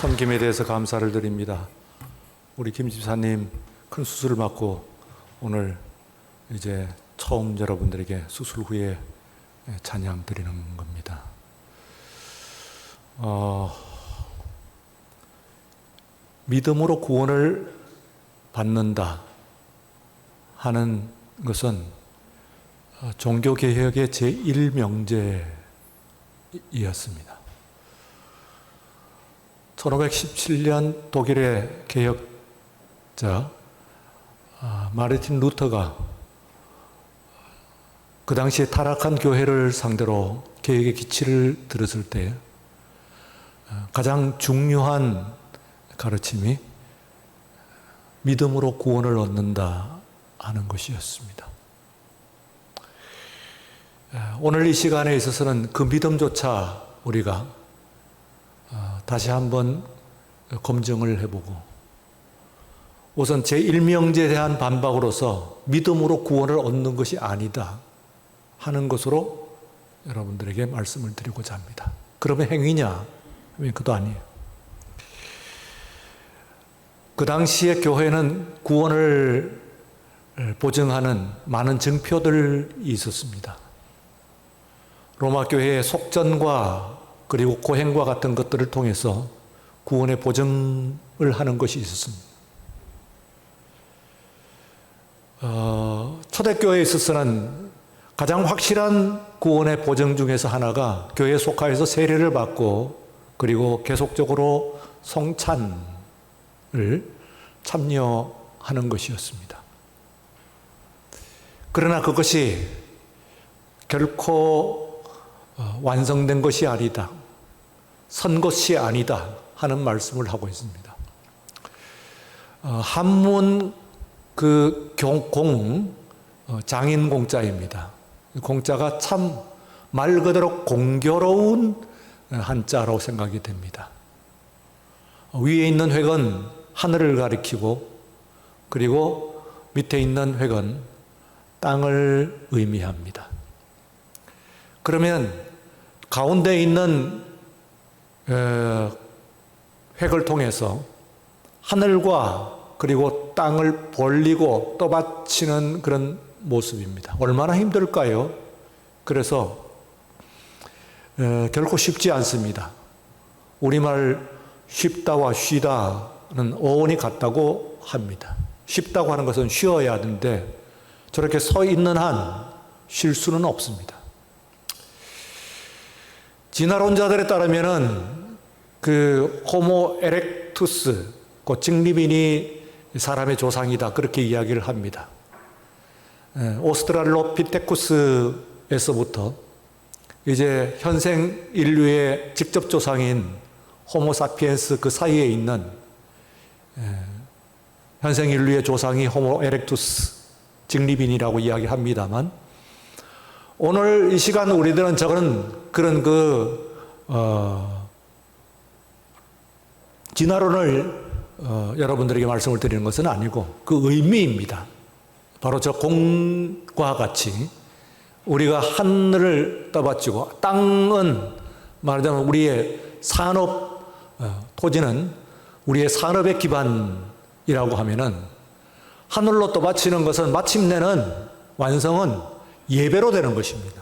섬김에 대해서 감사를 드립니다. 우리 김 집사님 큰 수술을 받고 오늘 이제 처음 여러분들에게 수술 후에 찬양 드리는 겁니다. 믿음으로 구원을 받는다 하는 것은 종교개혁의 제1명제이었습니다. 1517년 독일의 개혁자 마르틴 루터가 그 당시에 타락한 교회를 상대로 개혁의 기치를 들었을 때 가장 중요한 가르침이 믿음으로 구원을 얻는다 하는 것이었습니다. 오늘 이 시간에 있어서는 그 믿음조차 우리가 다시 한번 검증을 해보고 우선 제1명제에 대한 반박으로서 믿음으로 구원을 얻는 것이 아니다 하는 것으로 여러분들에게 말씀을 드리고자 합니다. 그러면 행위냐? 하면 그것도 아니에요. 그 당시에 교회는 구원을 보증하는 많은 증표들이 있었습니다. 로마 교회의 속전과 그리고 고행과 같은 것들을 통해서 구원의 보증을 하는 것이 있었습니다. 초대교회에 있어서는 가장 확실한 구원의 보증 중에서 하나가 교회에 속하여서 세례를 받고 그리고 계속적으로 성찬을 참여하는 것이었습니다. 그러나 그것이 결코 완성된 것이 아니다. 선 것이 아니다 하는 말씀을 하고 있습니다. 한문 장인 공자입니다. 공자가 참 말 그대로 공교로운 한자라고 생각이 됩니다. 위에 있는 획은 하늘을 가리키고 그리고 밑에 있는 획은 땅을 의미합니다. 그러면 가운데 있는 획을 통해서 하늘과 그리고 땅을 벌리고 떠받치는 그런 모습입니다. 얼마나 힘들까요? 그래서 결코 쉽지 않습니다. 우리말 쉽다와 쉬다는 어원이 같다고 합니다. 쉽다고 하는 것은 쉬어야 하는데 저렇게 서 있는 한 쉴 수는 없습니다. 진화론자들에 따르면은 그 호모 에렉투스, 그 직립인이 사람의 조상이다 그렇게 이야기를 합니다. 오스트랄로피테쿠스에서부터 이제 현생 인류의 직접 조상인 호모사피엔스 그 사이에 있는 현생 인류의 조상이 호모 에렉투스 직립인이라고 이야기합니다만 오늘 이 시간 우리들은 그런 진화론을 여러분들에게 말씀을 드리는 것은 아니고 그 의미입니다. 바로 저 공과 같이 우리가 하늘을 떠받치고 땅은 말하자면 우리의 산업, 토지는 우리의 산업의 기반이라고 하면은 하늘로 떠받치는 것은 마침내는 완성은 예배로 되는 것입니다.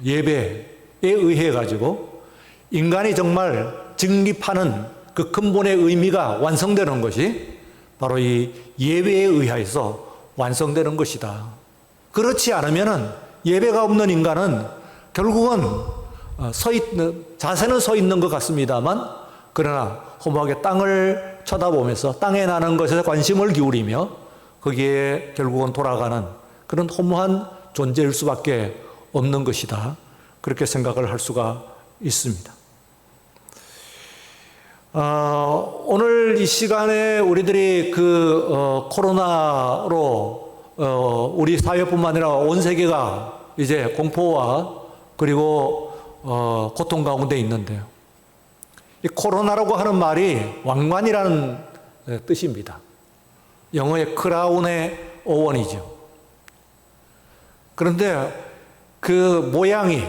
예배에 의해 가지고 인간이 정말 직립하는 그 근본의 의미가 완성되는 것이 바로 이 예배에 의해서 완성되는 것이다. 그렇지 않으면은 예배가 없는 인간은 결국은 자세는 서 있는 것 같습니다만 그러나 허무하게 땅을 쳐다보면서 땅에 나는 것에 관심을 기울이며 거기에 결국은 돌아가는 그런 허무한 존재일 수밖에 없는 것이다. 그렇게 생각을 할 수가 있습니다. 오늘 이 시간에 우리들이 코로나로 우리 사회뿐만 아니라 온 세계가 이제 공포와 그리고 고통 가운데 있는데요. 이 코로나라고 하는 말이 왕관이라는 뜻입니다. 영어의 크라운의 어원이죠. 그런데 그 모양이,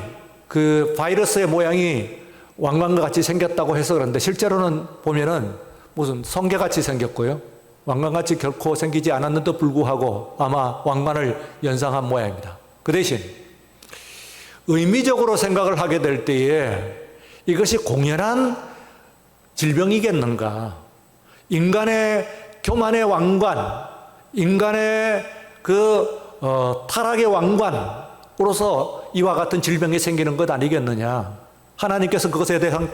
그 바이러스의 모양이 왕관과 같이 생겼다고 해서 그런데 실제로는 보면은 무슨 성게같이 생겼고요. 왕관같이 결코 생기지 않았는데도 불구하고 아마 왕관을 연상한 모양입니다. 그 대신 의미적으로 생각을 하게 될 때에 이것이 공연한 질병이겠는가? 인간의 교만의 왕관, 인간의 타락의 왕관으로서 이와 같은 질병이 생기는 것 아니겠느냐? 하나님께서 그것에 대한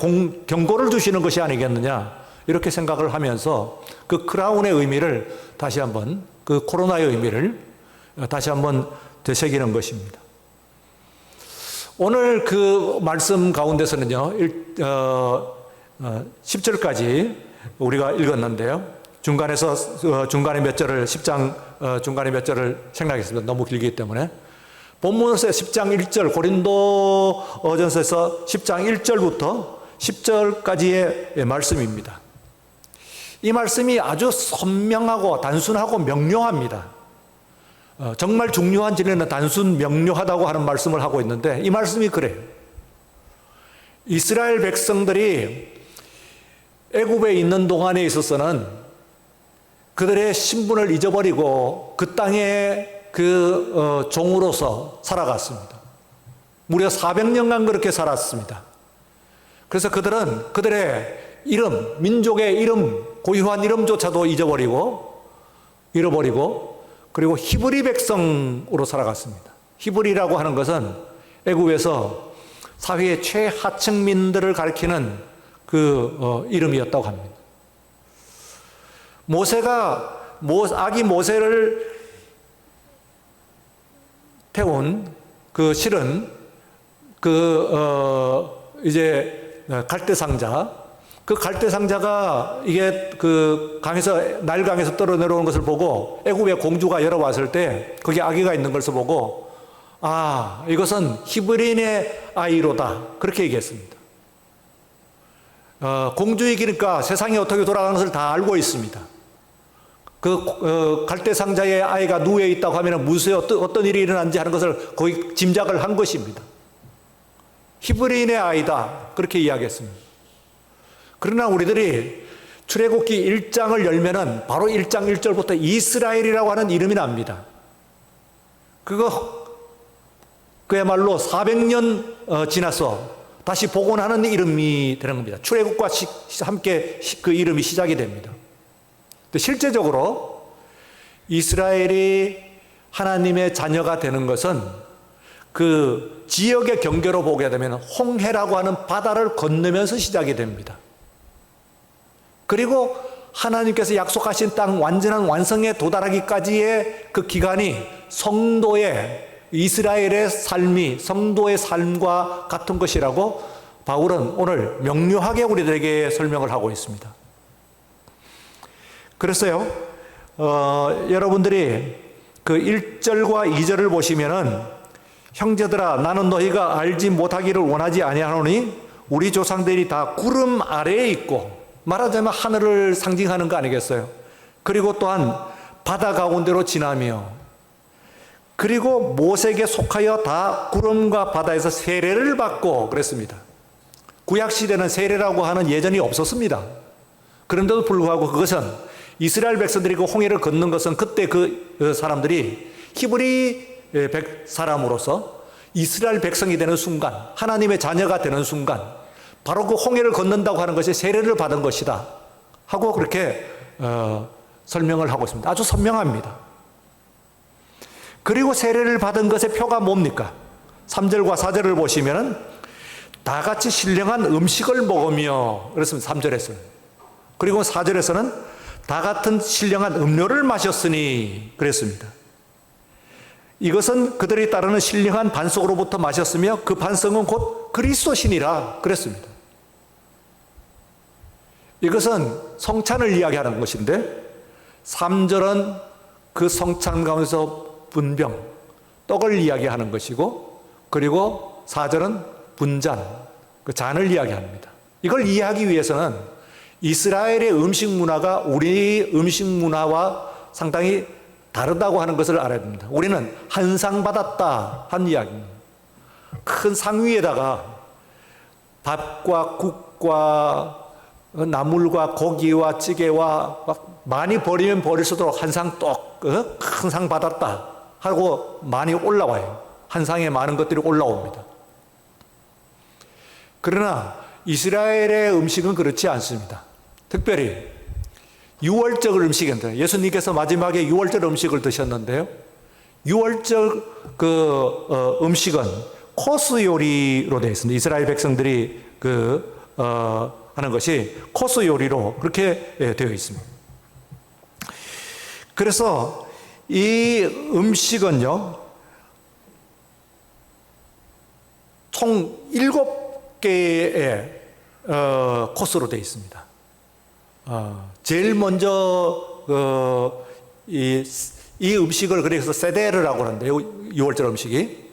경고를 주시는 것이 아니겠느냐? 이렇게 생각을 하면서 그 크라운의 의미를 다시 한번, 그 코로나의 의미를 다시 한번 되새기는 것입니다. 오늘 그 말씀 가운데서는요, 10절까지 우리가 읽었는데요. 중간에 몇 절을, 10장 중간에 몇 절을 생략했습니다. 너무 길기 때문에. 본문에서 10장 1절, 고린도전서에서 10장 1절부터 10절까지의 말씀입니다. 이 말씀이 아주 선명하고 단순하고 명료합니다. 정말 중요한 진리는 단순 명료하다고 하는 말씀을 하고 있는데 이 말씀이 그래요. 이스라엘 백성들이 애굽에 있는 동안에 있어서는 그들의 신분을 잊어버리고 그 땅의 종으로서 살아갔습니다. 무려 400년간 그렇게 살았습니다. 그래서 그들은 그들의 이름, 민족의 이름, 고유한 이름조차도 잃어버리고 그리고 히브리 백성으로 살아갔습니다. 히브리라고 하는 것은 애굽에서 사회의 최하층민들을 가리키는 이름이었다고 합니다. 모세가 아기 모세를 태운 실은 이제 갈대상자, 그 갈대상자가 이게 나일강에서 떨어 내려오는 것을 보고 애굽의 공주가 열어봤을 때 거기 아기가 있는 것을 보고 이것은 히브리인의 아이로다 그렇게 얘기했습니다. 공주이기니까 세상이 어떻게 돌아가는 것을 다 알고 있습니다. 갈대상자의 아이가 누워 있다고 하면 무수히 어떤 일이 일어난지 하는 것을 거의 짐작을 한 것입니다. 히브리인의 아이다 그렇게 이야기했습니다. 그러나 우리들이 출애굽기 1장을 열면은 바로 1장 1절부터 이스라엘이라고 하는 이름이 납니다. 그야말로 400년 지나서 다시 복원하는 이름이 되는 겁니다. 출애굽과 함께 그 이름이 시작이 됩니다. 실제적으로 이스라엘이 하나님의 자녀가 되는 것은 그 지역의 경계로 보게 되면 홍해라고 하는 바다를 건너면서 시작이 됩니다. 그리고 하나님께서 약속하신 땅 완전한 완성에 도달하기까지의 그 기간이 이스라엘의 삶이 성도의 삶과 같은 것이라고 바울은 오늘 명료하게 우리들에게 설명을 하고 있습니다. 그래서요, 여러분들이 그 1절과 2절을 보시면은 형제들아 나는 너희가 알지 못하기를 원하지 아니하노니 우리 조상들이 다 구름 아래에 있고 말하자면 하늘을 상징하는 거 아니겠어요? 그리고 또한 바다 가운데로 지나며 그리고 모세에게 속하여 다 구름과 바다에서 세례를 받고 그랬습니다. 구약시대는 세례라고 하는 예전이 없었습니다. 그런데도 불구하고 그것은 이스라엘 백성들이 그 홍해를 걷는 것은 그때 그 사람들이 히브리 사람으로서 이스라엘 백성이 되는 순간, 하나님의 자녀가 되는 순간 바로 그 홍해를 걷는다고 하는 것이 세례를 받은 것이다 하고 그렇게 설명을 하고 있습니다. 아주 선명합니다. 그리고 세례를 받은 것의 표가 뭡니까? 3절과 4절을 보시면 다 같이 신령한 음식을 먹으며 그랬습니다. 3절에서는. 그리고 4절에서는 다 같은 신령한 음료를 마셨으니 그랬습니다. 이것은 그들이 따르는 신령한 반석으로부터 마셨으며 그 반석은 곧 그리스도시니라 그랬습니다. 이것은 성찬을 이야기하는 것인데 3절은 그 성찬 가운데서 분병, 떡을 이야기하는 것이고 그리고 4절은 분잔, 그 잔을 이야기합니다. 이걸 이해하기 위해서는 이스라엘의 음식 문화가 우리 음식 문화와 상당히 다르다고 하는 것을 알아야 됩니다. 우리는 한 상 받았다 한 이야기입니다. 큰 상 위에다가 밥과 국과 나물과 고기와 찌개와 막 많이 버리면 버릴수록 한 상 큰 상 받았다 하고 많이 올라와요. 한 상에 많은 것들이 올라옵니다. 그러나 이스라엘의 음식은 그렇지 않습니다. 특별히 유월절 음식인데 예수님께서 마지막에 유월절 음식을 드셨는데요. 유월절 음식은 코스 요리로 되어 있습니다. 이스라엘 백성들이 하는 것이 코스 요리로 그렇게 되어 있습니다. 그래서 이 음식은요, 총 7개의 코스로 되어 있습니다. 제일 먼저 이 음식을 그래서 세데르라고 하는데요. 6월절 음식이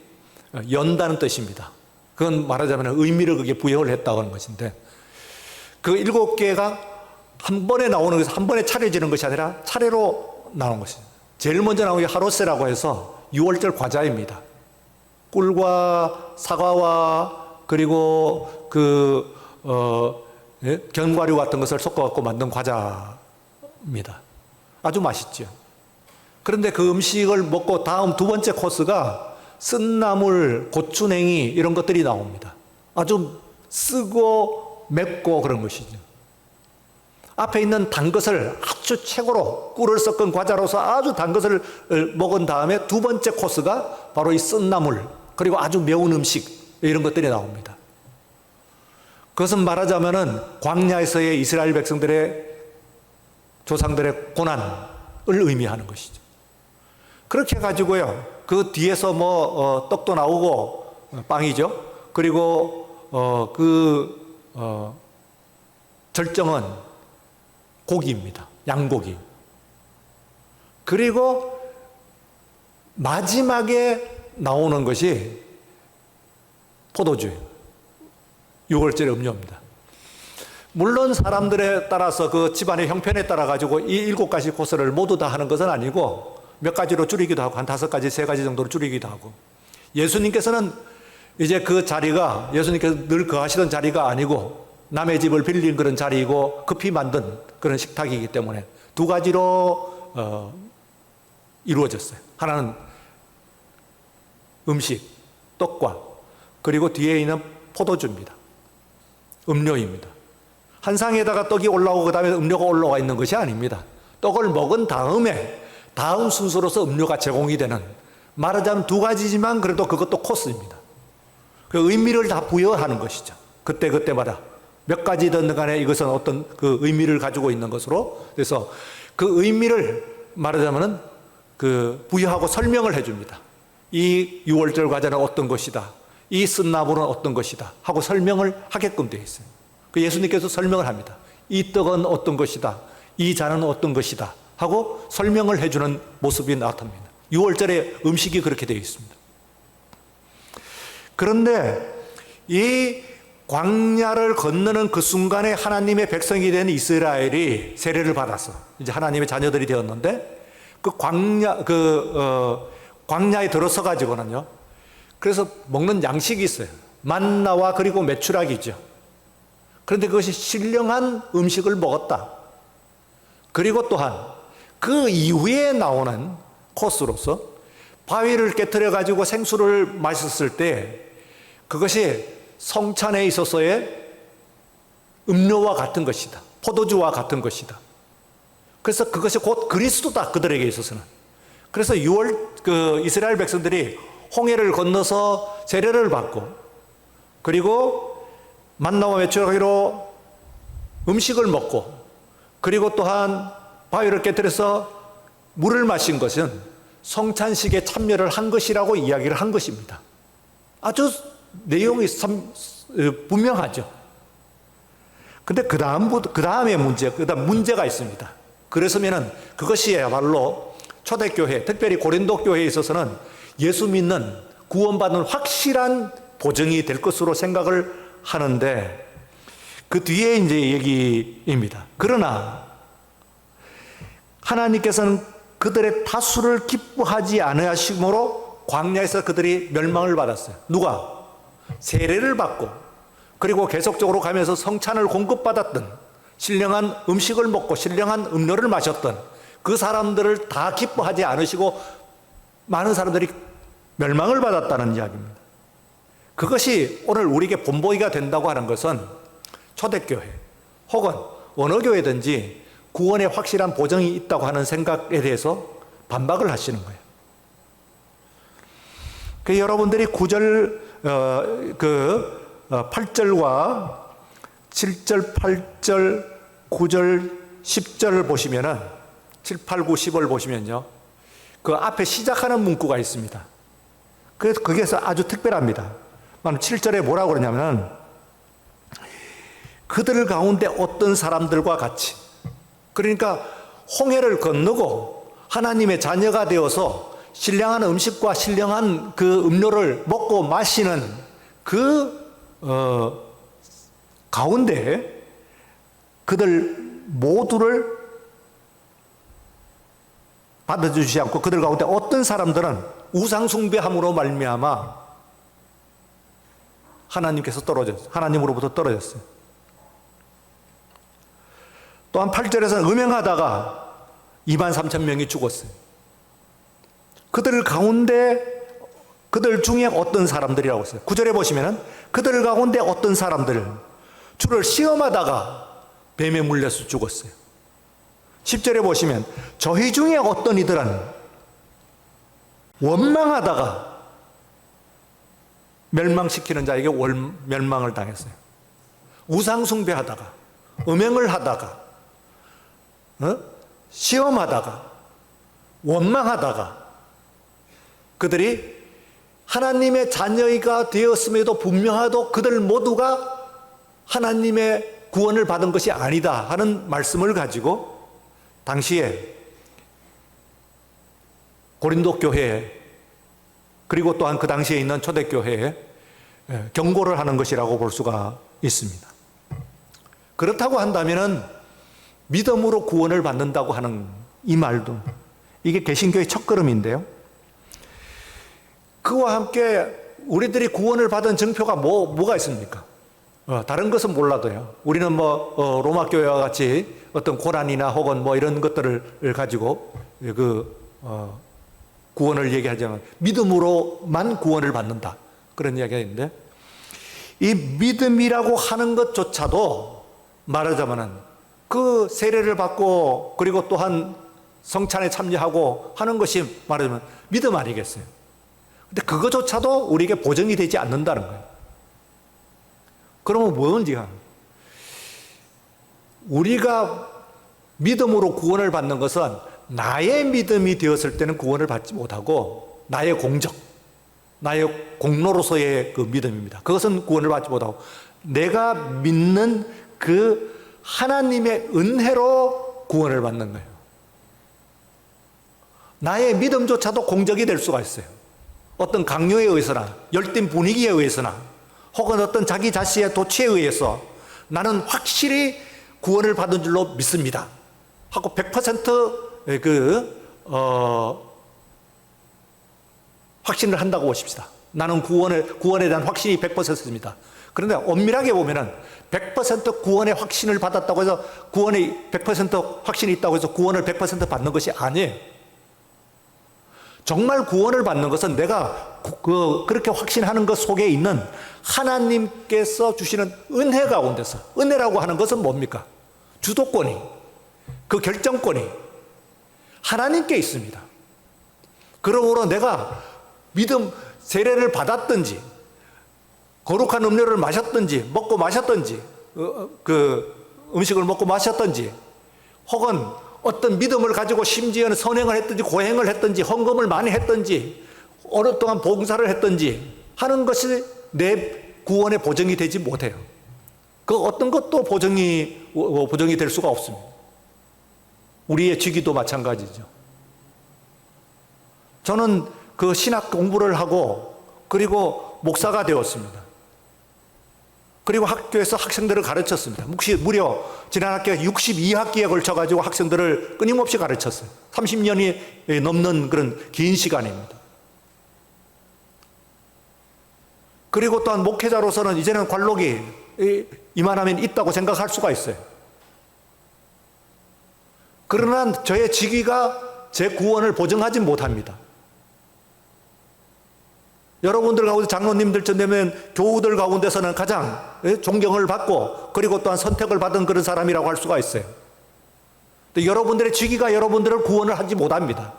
연다는 뜻입니다. 그건 말하자면 의미를 그게 부여를 했다고 하는 것인데, 그 7개가 한 번에 나오는 것이 한 번에 차려지는 것이 아니라 차례로 나오는 것입니다. 제일 먼저 나오는 게 하로세라고 해서 6월절 과자입니다. 꿀과 사과와 그리고 견과류 같은 것을 섞어갖고 만든 과자입니다. 아주 맛있죠. 그런데 그 음식을 먹고 다음 두 번째 코스가 쓴나물, 고추냉이 이런 것들이 나옵니다. 아주 쓰고 맵고 그런 것이죠. 앞에 있는 단 것을 아주 최고로 꿀을 섞은 과자로서 아주 단 것을 먹은 다음에 두 번째 코스가 바로 이 쓴나물 그리고 아주 매운 음식 이런 것들이 나옵니다. 그것은 말하자면은 광야에서의 이스라엘 백성들의 조상들의 고난을 의미하는 것이죠. 그렇게 해가지고요, 그 뒤에서 떡도 나오고 빵이죠. 그리고 절정은 고기입니다. 양고기. 그리고 마지막에 나오는 것이 포도주예요. 6월절 음료입니다. 물론 사람들에 따라서 그 집안의 형편에 따라 가지고 이 7가지 코스를 모두 다 하는 것은 아니고 몇 가지로 줄이기도 하고 한 5가지, 3가지 정도로 줄이기도 하고, 예수님께서는 이제 그 자리가 예수님께서 늘 거하시던 자리가 아니고 남의 집을 빌린 그런 자리이고 급히 만든 그런 식탁이기 때문에 2가지로 이루어졌어요. 하나는 음식, 떡과 그리고 뒤에 있는 포도주입니다. 음료입니다. 한 상에다가 떡이 올라오고 그 다음에 음료가 올라와 있는 것이 아닙니다. 떡을 먹은 다음에 다음 순서로서 음료가 제공이 되는, 말하자면 2가지지만 그래도 그것도 코스입니다. 그 의미를 다 부여하는 것이죠. 그때마다 몇 가지든 간에 이것은 어떤 그 의미를 가지고 있는 것으로, 그래서 그 의미를 말하자면은 부여하고 설명을 해줍니다. 이 6월절 과자는 어떤 것이다, 이 쓴나물은 어떤 것이다 하고 설명을 하게끔 되어 있어요. 그 예수님께서 설명을 합니다. 이 떡은 어떤 것이다, 이 잔은 어떤 것이다 하고 설명을 해주는 모습이 나타납니다. 6월절의 음식이 그렇게 되어 있습니다. 그런데 이 광야를 건너는 그 순간에 하나님의 백성이 된 이스라엘이 세례를 받았어. 이제 하나님의 자녀들이 되었는데 그 광야에 들어서 가지고는요, 그래서 먹는 양식이 있어요. 만나와 그리고 메추라기죠. 그런데 그것이 신령한 음식을 먹었다. 그리고 또한 그 이후에 나오는 코스로서 바위를 깨트려 가지고 생수를 마셨을 때 그것이 성찬에 있어서의 음료와 같은 것이다. 포도주와 같은 것이다. 그래서 그것이 곧 그리스도다, 그들에게 있어서는. 그래서 이스라엘 백성들이 홍해를 건너서 세례를 받고 그리고 만나와 메추라기로 음식을 먹고 그리고 또한 바위를 깨뜨려서 물을 마신 것은 성찬식에 참여를 한 것이라고 이야기를 한 것입니다. 아주 내용이 분명하죠. 근데 그 다음에 문제가 있습니다. 그래서면은 그것이야말로 초대교회, 특별히 고린도 교회에 있어서는 예수 믿는 구원받는 확실한 보증이 될 것으로 생각을 하는데, 그 뒤에 이제 얘기입니다. 그러나 하나님께서는 그들의 다수를 기뻐하지 않으심으로 광야에서 그들이 멸망을 받았어요. 누가? 세례를 받고 그리고 계속적으로 가면서 성찬을 공급받았던, 신령한 음식을 먹고 신령한 음료를 마셨던 그 사람들을 다 기뻐하지 않으시고 많은 사람들이 멸망을 받았다는 이야기입니다. 그것이 오늘 우리에게 본보기가 된다고 하는 것은 초대교회 혹은 어느 교회든지 구원의 확실한 보증이 있다고 하는 생각에 대해서 반박을 하시는 거예요. 여러분들이 8절과 7절, 8절, 9절, 10절을 보시면은 7, 8, 9, 10을 보시면요. 그 앞에 시작하는 문구가 있습니다. 그래서 거기에서 아주 특별합니다. 7절에 뭐라고 그러냐면은 그들 가운데 어떤 사람들과 같이, 그러니까 홍해를 건너고 하나님의 자녀가 되어서 신령한 음식과 신령한 그 음료를 먹고 마시는 가운데 그들 모두를 받아주시지 않고 그들 가운데 어떤 사람들은 우상숭배함으로 말미암아 하나님으로부터 떨어졌어요. 또한 8절에서는 음행하다가 23,000명이 죽었어요. 그들 중에 어떤 사람들이라고 했어요. 9절에 보시면은 그들 가운데 어떤 사람들, 주를 시험하다가 뱀에 물려서 죽었어요. 10절에 보시면 저희 중에 어떤 이들은 원망하다가 멸망시키는 자에게 멸망을 당했어요. 우상숭배하다가, 음행을 하다가, 시험하다가, 원망하다가 그들이 하나님의 자녀가 되었음에도 분명하도 그들 모두가 하나님의 구원을 받은 것이 아니다 하는 말씀을 가지고 당시에 고린도 교회에, 그리고 또한 그 당시에 있는 초대교회에 경고를 하는 것이라고 볼 수가 있습니다. 그렇다고 한다면은 믿음으로 구원을 받는다고 하는 이 말도, 이게 개신교의 첫걸음인데요. 그와 함께 우리들이 구원을 받은 증표가 뭐가 있습니까? 다른 것은 몰라도요. 우리는 로마 교회와 같이 어떤 고난이나 혹은 이런 것들을 가지고 구원을 얘기하자면 믿음으로만 구원을 받는다, 그런 이야기가 있는데, 이 믿음이라고 하는 것조차도 말하자면은 그 세례를 받고 그리고 또한 성찬에 참여하고 하는 것이 말하자면 믿음 아니겠어요? 근데 그것조차도 우리에게 보증이 되지 않는다는 거예요. 그러면 뭔지가, 우리가 믿음으로 구원을 받는 것은 나의 믿음이 되었을 때는 구원을 받지 못하고 나의 공적, 나의 공로로서의 그 믿음입니다. 그것은 구원을 받지 못하고 내가 믿는 그 하나님의 은혜로 구원을 받는 거예요. 나의 믿음조차도 공적이 될 수가 있어요. 어떤 강요에 의해서나 열띤 분위기에 의해서나 혹은 어떤 자기 자신의 도취에 의해서 나는 확실히 구원을 받은 줄로 믿습니다 하고 100% 확신을 한다고 보십시다. 나는 구원에 대한 확신이 100%입니다. 그런데 엄밀하게 보면은 100% 구원의 확신을 받았다고 해서 구원의 100% 확신이 있다고 해서 구원을 100% 받는 것이 아니에요. 정말 구원을 받는 것은 내가 그렇게 확신하는 것 속에 있는 하나님께서 주시는 은혜 가운데서, 은혜라고 하는 것은 뭡니까? 주도권이, 그 결정권이 하나님께 있습니다. 그러므로 내가 믿음 세례를 받았든지 거룩한 음료를 마셨든지 먹고 마셨든지 음식을 먹고 마셨든지 혹은 어떤 믿음을 가지고 심지어는 선행을 했든지 고행을 했든지 헌금을 많이 했든지 어느 동안 봉사를 했든지 하는 것이 내 구원의 보증이 되지 못해요. 그 어떤 것도 보증이 될 수가 없습니다. 우리의 직위도 마찬가지죠. 저는 그 신학 공부를 하고 그리고 목사가 되었습니다. 그리고 학교에서 학생들을 가르쳤습니다. 무려 지난 학기가 62학기에 걸쳐가지고 학생들을 끊임없이 가르쳤어요. 30년이 넘는 그런 긴 시간입니다. 그리고 또한 목회자로서는 이제는 관록이 이만하면 있다고 생각할 수가 있어요. 그러나 저의 직위가 제 구원을 보증하지 못합니다. 여러분들 가운데 장로님들쯤 되면 교우들 가운데서는 가장 존경을 받고 그리고 또한 선택을 받은 그런 사람이라고 할 수가 있어요. 여러분들의 직위가 여러분들을 구원을 하지 못합니다.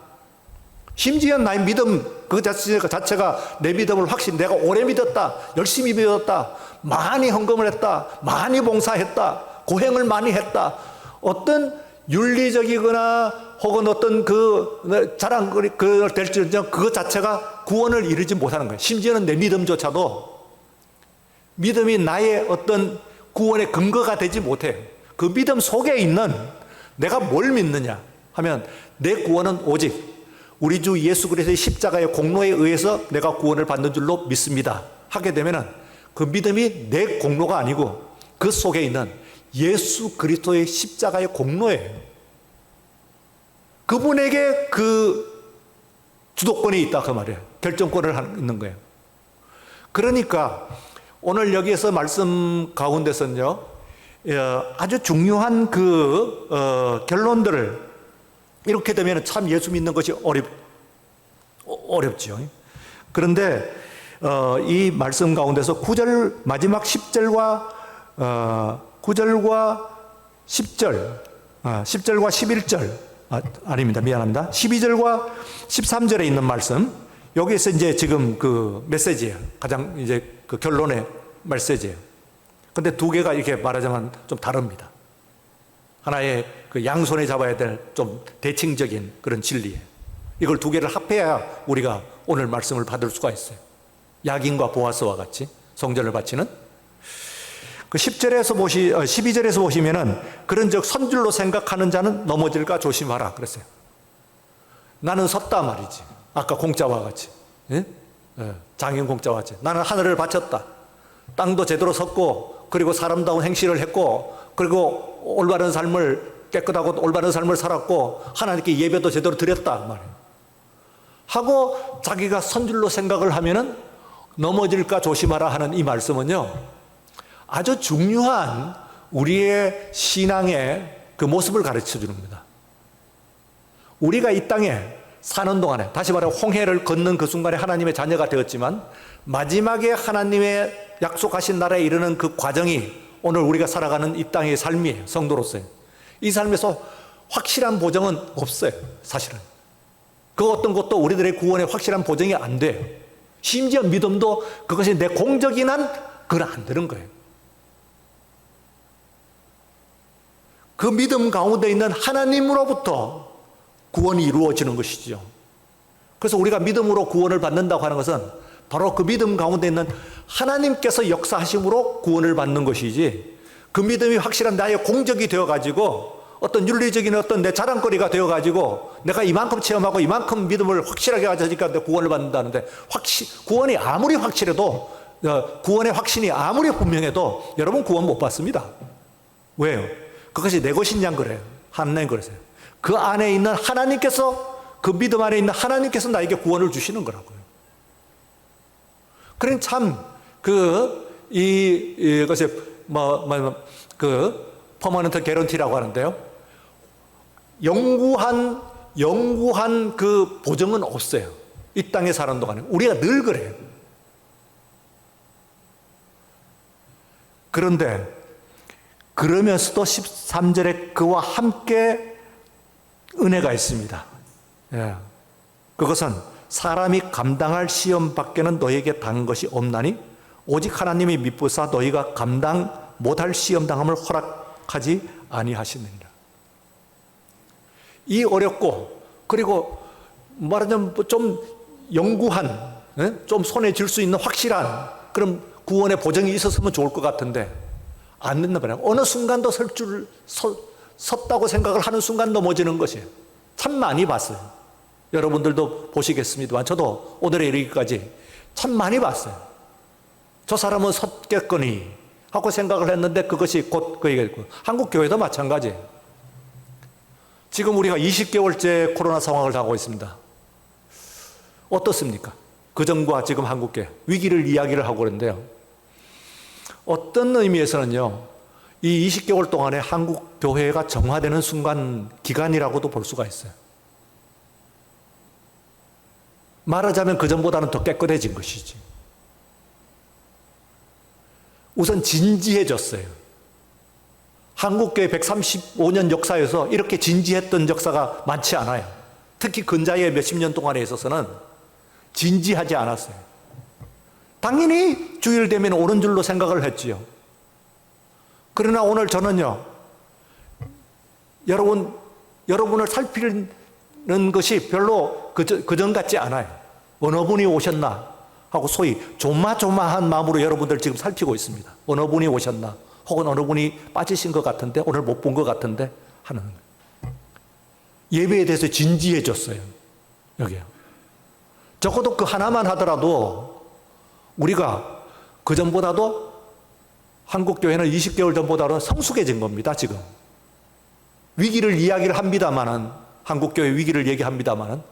심지어 나의 믿음 그 자체가 내 믿음을 내가 오래 믿었다, 열심히 믿었다, 많이 헌금을 했다, 많이 봉사했다, 고행을 많이 했다, 어떤 윤리적이거나 혹은 어떤 그 자랑 될지언정 그것 자체가 구원을 이루지 못하는 거예요. 심지어는 내 믿음조차도 믿음이 나의 어떤 구원의 근거가 되지 못해요. 그 믿음 속에 있는 내가 뭘 믿느냐 하면 내 구원은 오직 우리 주 예수 그리스도의 십자가의 공로에 의해서 내가 구원을 받는 줄로 믿습니다 하게 되면은 그 믿음이 내 공로가 아니고 그 속에 있는 예수 그리스도의 십자가의 공로예요. 그분에게 그 주도권이 있다 그 말이에요. 결정권을 있는 거예요. 그러니까 오늘 여기에서 말씀 가운데서는요, 아주 중요한 그 결론들을 이렇게 되면 참 예수 믿는 것이 어렵죠. 그런데 이 말씀 가운데서 9절 마지막 10절과 9절과 10절 10절과 11절 아닙니다. 미안합니다. 12절과 13절에 있는 말씀, 여기에서 이제 지금 그 메시지예요. 가장 이제 그 결론의 메시지예요. 근데 두 개가 이렇게 말하자면 좀 다릅니다. 하나의 그 양손에 잡아야 될 좀 대칭적인 그런 진리예요. 이걸 두 개를 합해야 우리가 오늘 말씀을 받을 수가 있어요. 야긴과 보아스와 같이 성전을 바치는 그 12절에서 보시면은 그런즉 선줄로 생각하는 자는 넘어질까 조심하라 그랬어요. 나는 섰다 말이지. 아까 공짜와 같이, 예? 장인 공짜와 같이 나는 하늘을 바쳤다. 땅도 제대로 섰고 그리고 사람다운 행실을 했고 그리고 올바른 삶을 깨끗하고 올바른 삶을 살았고 하나님께 예배도 제대로 드렸다 말이에요. 하고 자기가 선줄로 생각을 하면은 넘어질까 조심하라 하는 이 말씀은요, 아주 중요한 우리의 신앙의 그 모습을 가르쳐 주는 겁니다. 우리가 이 땅에 사는 동안에, 다시 말해 홍해를 걷는 그 순간에 하나님의 자녀가 되었지만 마지막에 하나님의 약속하신 나라에 이르는 그 과정이 오늘 우리가 살아가는 이 땅의 삶이에요. 성도로서의 이 삶에서 확실한 보장은 없어요. 사실은 그 어떤 것도 우리들의 구원에 확실한 보장이 안 돼요. 심지어 믿음도 그것이 내 공적인 한 그건 안 되는 거예요. 그 믿음 가운데 있는 하나님으로부터 구원이 이루어지는 것이죠. 그래서 우리가 믿음으로 구원을 받는다고 하는 것은 바로 그 믿음 가운데 있는 하나님께서 역사하심으로 구원을 받는 것이지, 그 믿음이 확실한 나의 공적이 되어가지고 어떤 윤리적인 어떤 내 자랑거리가 되어가지고 내가 이만큼 체험하고 이만큼 믿음을 확실하게 가지니까 구원을 받는다는데, 구원이 아무리 확실해도, 구원의 확신이 아무리 분명해도 여러분 구원 못 받습니다. 왜요? 그것이 내 것인 양 그래요. 하나님 그러세요. 그 안에 있는 하나님께서, 그 믿음 안에 있는 하나님께서 나에게 구원을 주시는 거라고요. 그러니 참, 이것이 퍼머넌트 개런티라고 하는데요. 영구한 그 보증은 없어요. 이 땅에 사는 동안에. 우리가 늘 그래요. 그런데, 그러면서도 13절에 그와 함께 은혜가 있습니다. 예. 그것은 사람이 감당할 시험 밖에는 너에게 당한 것이 없나니 오직 하나님이 미쁘사 너희가 감당 못할 시험 당함을 허락하지 아니하시느니라. 이 어렵고, 그리고 말하자면 좀 영구한, 좀 손에 쥘 수 있는 확실한 그런 구원의 보장이 있었으면 좋을 것 같은데 안 된다 말이야. 어느 순간도 섰다고 생각을 하는 순간 넘어지는 것이에요. 참 많이 봤어요. 여러분들도 보시겠습니다만 저도 오늘에 이르기까지 참 많이 봤어요. 저 사람은 섰겠거니 하고 생각을 했는데 그것이 곧 그에게 있고, 한국 교회도 마찬가지예요. 지금 우리가 20개월째 코로나 상황을 당하고 있습니다. 어떻습니까? 그전과 지금 한국교회 위기를 이야기를 하고 그러는데요. 어떤 의미에서는요, 이 20개월 동안에 한국 교회가 정화되는 순간 기간이라고도 볼 수가 있어요. 말하자면 그전보다는 더 깨끗해진 것이지. 우선 진지해졌어요. 한국교회 135년 역사에서 이렇게 진지했던 역사가 많지 않아요. 특히 근자의 몇십 년 동안에 있어서는 진지하지 않았어요. 당연히 주일 되면 오는 줄로 생각을 했지요. 그러나 오늘 저는요, 여러분을 살피는 것이 별로 그전 같지 않아요. 어느 분이 오셨나 하고 소위 조마조마한 마음으로 여러분들 지금 살피고 있습니다. 어느 분이 오셨나, 혹은 어느 분이 빠지신 것 같은데, 오늘 못 본 것 같은데 하는 거예요. 예배에 대해서 진지해졌어요. 여기요. 적어도 그 하나만 하더라도 우리가 그전보다도 한국교회는 20개월 전보다는 성숙해진 겁니다, 지금. 위기를 이야기를 합니다만은, 한국교회 위기를 얘기합니다만은,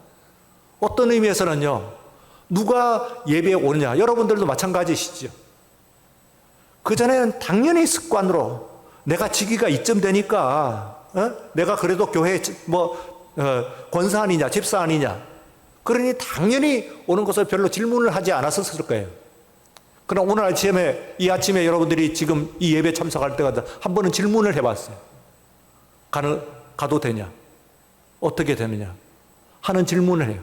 어떤 의미에서는요, 누가 예배에 오느냐, 여러분들도 마찬가지시죠. 그전에는 당연히 습관으로 내가 직위가 이쯤 되니까, 내가 그래도 교회 권사 아니냐, 집사 아니냐, 그러니 당연히 오는 것을 별로 질문을 하지 않았었을 거예요. 그러나 오늘 아침에, 이 아침에 여러분들이 지금 이 예배 참석할 때마다 한 번은 질문을 해봤어요. 가도 되냐? 어떻게 되느냐? 하는 질문을 해요.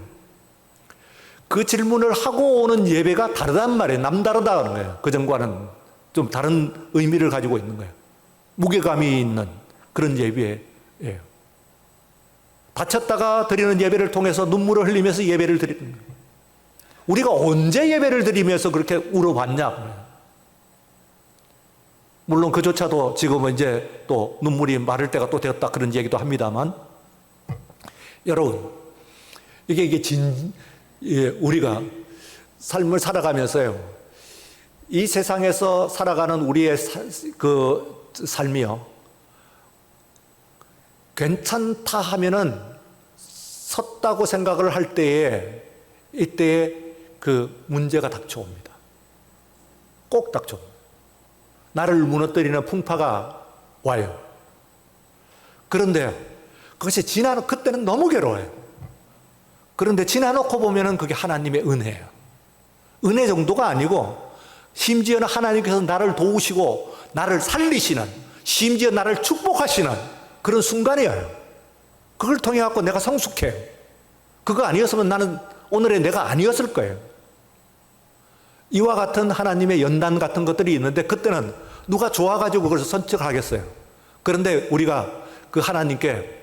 그 질문을 하고 오는 예배가 다르단 말이에요. 남다르다는 거예요. 그전과는 좀 다른 의미를 가지고 있는 거예요. 무게감이 있는 그런 예배예요. 다쳤다가 드리는 예배를 통해서 눈물을 흘리면서 예배를 드리는 거예요. 우리가 언제 예배를 드리면서 그렇게 울어봤냐? 물론 그조차도 지금은 이제 또 눈물이 마를 때가 또 되었다 그런 얘기도 합니다만, 여러분, 우리가 삶을 살아가면서요, 이 세상에서 살아가는 우리의 그 삶이요, 괜찮다 하면은 섰다고 생각을 할 때에, 이때에 그 문제가 닥쳐옵니다. 꼭 닥쳐옵니다. 나를 무너뜨리는 풍파가 와요. 그런데 그것이 그때는 너무 괴로워요. 그런데 지나놓고 보면은 그게 하나님의 은혜예요. 은혜 정도가 아니고, 심지어는 하나님께서 나를 도우시고 나를 살리시는, 심지어 나를 축복하시는 그런 순간이에요. 그걸 통해 갖고 내가 성숙해요. 그거 아니었으면 나는 오늘의 내가 아니었을 거예요. 이와 같은 하나님의 연단 같은 것들이 있는데, 그때는 누가 좋아가지고 그걸 선택하겠어요. 그런데 우리가 그 하나님께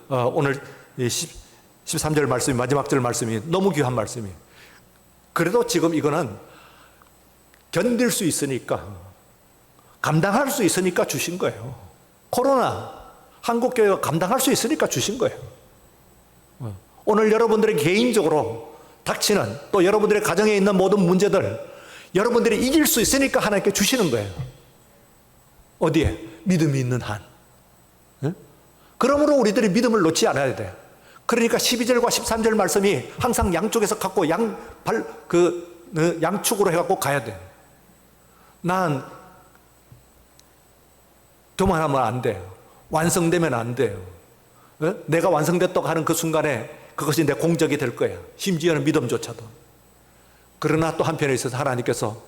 오늘 13절 말씀이, 마지막 절 말씀이 너무 귀한 말씀이에요. 그래도 지금 이거는 견딜 수 있으니까, 감당할 수 있으니까 주신 거예요. 코로나, 한국교회가 감당할 수 있으니까 주신 거예요. 오늘 여러분들의 개인적으로 닥치는, 또 여러분들의 가정에 있는 모든 문제들, 여러분들이 이길 수 있으니까 하나님께 주시는 거예요. 어디에? 믿음이 있는 한. 그러므로 우리들이 믿음을 놓지 않아야 돼요. 그러니까 12절과 13절 말씀이 항상 양쪽에서 갖고 양축으로 해갖고 가야 돼요. 난 교만하면 안 돼요. 완성되면 안 돼요. 내가 완성됐다고 하는 그 순간에 그것이 내 공적이 될 거야. 심지어는 믿음조차도. 그러나 또 한편에 있어서 하나님께서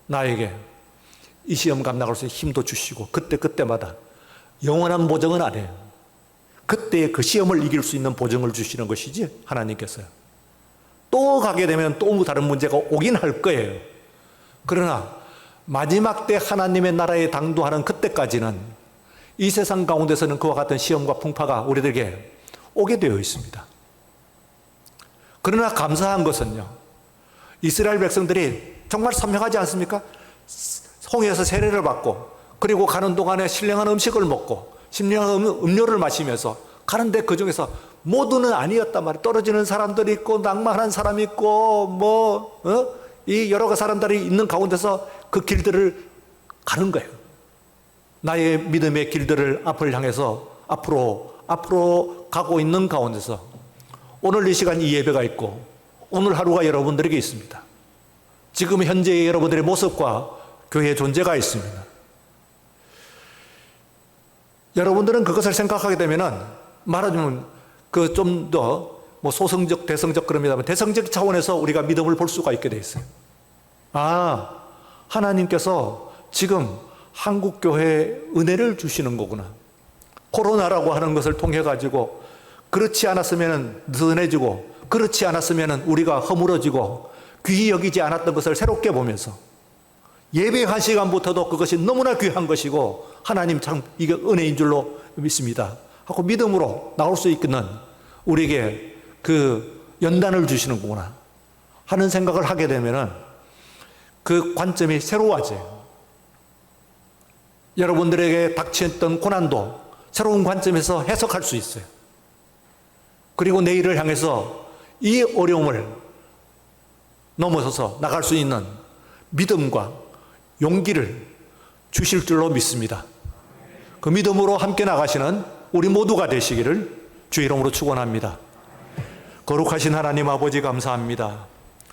나에게 이 시험 감당할 수 있는 힘도 주시고, 그때마다 영원한 보증은 안 해요. 그때의 그 시험을 이길 수 있는 보증을 주시는 것이지, 하나님께서요. 또 가게 되면 또 다른 문제가 오긴 할 거예요. 그러나 마지막 때 하나님의 나라에 당도하는 그때까지는 이 세상 가운데서는 그와 같은 시험과 풍파가 우리들에게 오게 되어 있습니다. 그러나 감사한 것은요, 이스라엘 백성들이 정말 선명하지 않습니까? 홍해에서 세례를 받고, 그리고 가는 동안에 신령한 음식을 먹고 신령한 음료를 마시면서 가는데, 그 중에서 모두는 아니었단 말이에요. 떨어지는 사람들이 있고, 낭만한 사람이 있고, 이 여러 사람들이 있는 가운데서 그 길들을 가는 거예요. 나의 믿음의 길들을 앞을 향해서 앞으로 가고 있는 가운데서 오늘 이 시간 이 예배가 있고, 오늘 하루가 여러분들에게 있습니다. 지금 현재의 여러분들의 모습과 교회의 존재가 있습니다. 여러분들은 그것을 생각하게 되면은 말하자면 그 좀 더 뭐 소성적, 대성적 그럽니다만 대성적 차원에서 우리가 믿음을 볼 수가 있게 돼 있어요. 아, 하나님께서 지금 한국 교회에 은혜를 주시는 거구나. 코로나라고 하는 것을 통해 가지고 그렇지 않았으면 느슨해지고 그렇지 않았으면 우리가 허물어지고 귀히 여기지 않았던 것을 새롭게 보면서 예배 한 시간부터도 그것이 너무나 귀한 것이고 하나님 참 이게 은혜인 줄로 믿습니다 하고 믿음으로 나올 수 있는 우리에게 그 연단을 주시는구나 하는 생각을 하게 되면은 그 관점이 새로워져요. 여러분들에게 닥쳤던 고난도 새로운 관점에서 해석할 수 있어요. 그리고 내일을 향해서 이 어려움을 넘어서서 나갈 수 있는 믿음과 용기를 주실 줄로 믿습니다. 그 믿음으로 함께 나가시는 우리 모두가 되시기를 주 이름으로 축원합니다. 거룩하신 하나님 아버지 감사합니다.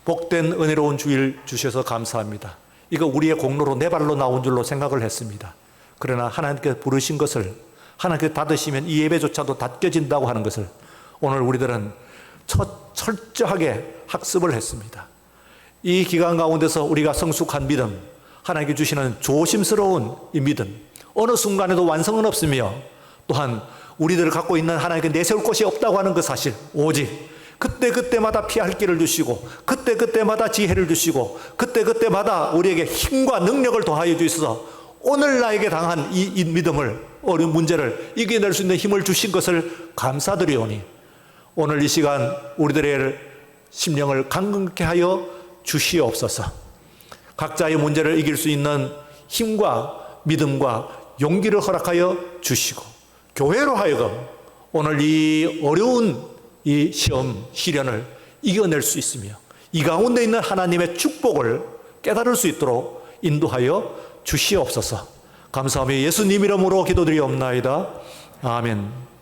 복된 은혜로운 주일 주셔서 감사합니다. 이거 우리의 공로로 내 발로 나온 줄로 생각을 했습니다. 그러나 하나님께 부르신 것을 하나님께 닫으시면 이 예배조차도 닫혀진다고 하는 것을 오늘 우리들은 철저하게 학습을 했습니다. 이 기간 가운데서 우리가 성숙한 믿음, 하나님께 주시는 조심스러운 이 믿음, 어느 순간에도 완성은 없으며 또한 우리들을 갖고 있는 하나님께 내세울 것이 없다고 하는 그 사실, 오직 그때그때마다 피할 길을 주시고 그때그때마다 지혜를 주시고 그때그때마다 우리에게 힘과 능력을 더하여 주셔서 오늘 나에게 당한 이 믿음을, 어려운 문제를 이겨낼 수 있는 힘을 주신 것을 감사드리오니 오늘 이 시간 우리들의 심령을 강건케 하여 주시옵소서. 각자의 문제를 이길 수 있는 힘과 믿음과 용기를 허락하여 주시고 교회로 하여금 오늘 이 어려운 이 시험, 시련을 이겨낼 수 있으며 이 가운데 있는 하나님의 축복을 깨달을 수 있도록 인도하여 주시옵소서. 감사하며 예수님 이름으로 기도드리옵나이다. 아멘.